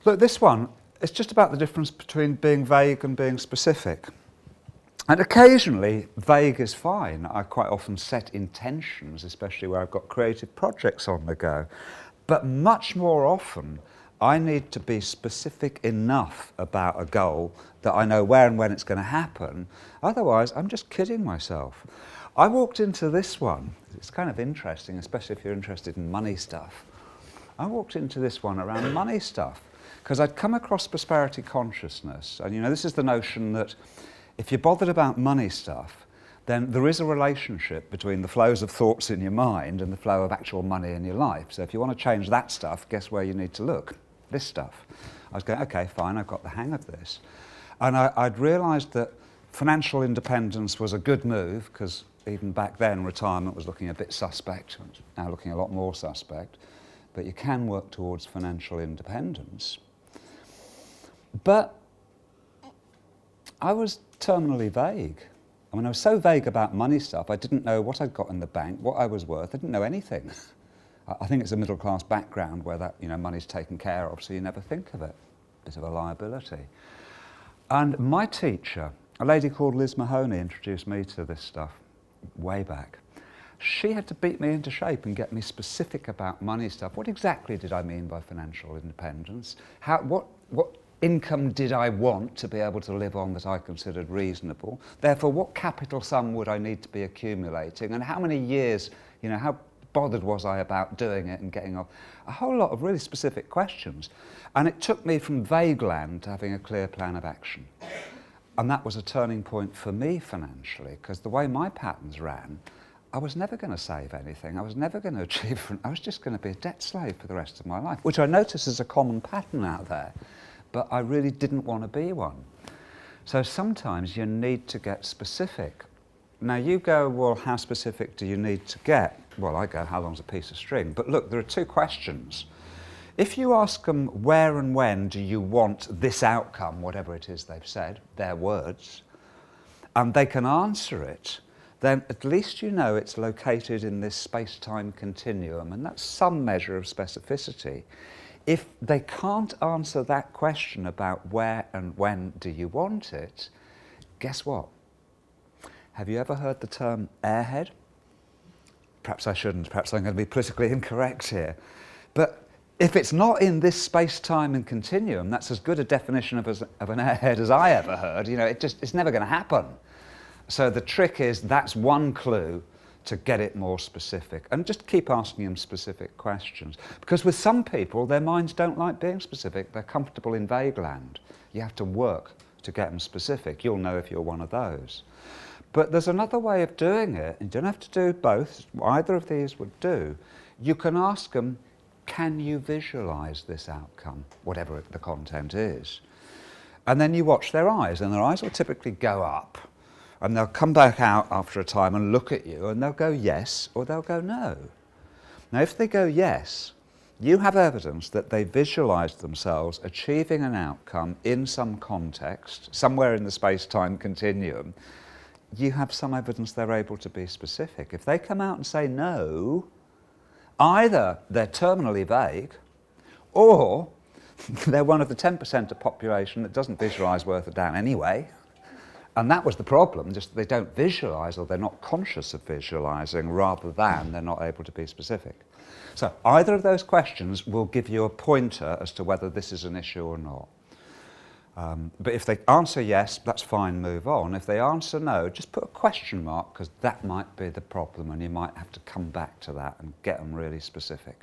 Look, this one, it's just about the difference between being vague and being specific. And occasionally, vague is fine. I quite often set intentions, especially where I've got creative projects on the go. But much more often, I need to be specific enough about a goal that I know where and when it's going to happen. Otherwise, I'm just kidding myself. I walked into this one. It's kind of interesting, especially if you're interested in money stuff. I walked into this one around money stuff because I'd come across prosperity consciousness. And, you know, this is the notion that if you're bothered about money stuff, then there is a relationship between the flows of thoughts in your mind and the flow of actual money in your life. So if you want to change that stuff, guess where you need to look? This stuff. I was going, okay, fine, I've got the hang of this. And I'd realised that financial independence was a good move, because even back then retirement was looking a bit suspect, it's now looking a lot more suspect. But you can work towards financial independence. But I was terminally vague. I mean, I was so vague about money stuff, I didn't know what I'd got in the bank, what I was worth, I didn't know anything. I think it's a middle-class background where that, you know, money's taken care of, so you never think of it. Bit of a liability. And my teacher, a lady called Liz Mahoney, introduced me to this stuff way back. She had to beat me into shape and get me specific about money stuff. What exactly did I mean by financial independence? What income did I want to be able to live on that I considered reasonable? Therefore, what capital sum would I need to be accumulating? And how many years, you know, how bothered was I about doing it and getting off? A whole lot of really specific questions. And it took me from vague land to having a clear plan of action. And that was a turning point for me financially, because the way my patterns ran, I was never going to save anything. I was never going to achieve, I was just going to be a debt slave for the rest of my life, which I notice is a common pattern out there, but I really didn't want to be one. So sometimes you need to get specific. Now you go, well, how specific do you need to get? Well, I go, how long's a piece of string? But look, there are two questions. If you ask them where and when do you want this outcome, whatever it is they've said, their words, and they can answer it, then at least you know it's located in this space-time continuum, and that's some measure of specificity. If they can't answer that question about where and when do you want it, guess what? Have you ever heard the term airhead? Perhaps I shouldn't, perhaps I'm going to be politically incorrect here. But if it's not in this space-time and continuum, that's as good a definition of an airhead as I ever heard. You know, it's never going to happen. So the trick is, that's one clue to get it more specific. And just keep asking them specific questions. Because with some people, their minds don't like being specific. They're comfortable in vague land. You have to work to get them specific. You'll know if you're one of those. But there's another way of doing it. You don't have to do both. Either of these would do. You can ask them, can you visualize this outcome, whatever the content is? And then you watch their eyes, and their eyes will typically go up. And they'll come back out after a time and look at you, and they'll go yes, or they'll go no. Now, if they go yes, you have evidence that they visualized themselves achieving an outcome in some context, somewhere in the space-time continuum. You have some evidence they're able to be specific. If they come out and say no, either they're terminally vague, or they're one of the 10% of the population that doesn't visualize worth a damn anyway. And that was the problem, just they don't visualize, or they're not conscious of visualizing, rather than they're not able to be specific. So either of those questions will give you a pointer as to whether this is an issue or not. But if they answer yes, that's fine, move on. If they answer no, just put a question mark, because that might be the problem, and you might have to come back to that and get them really specific.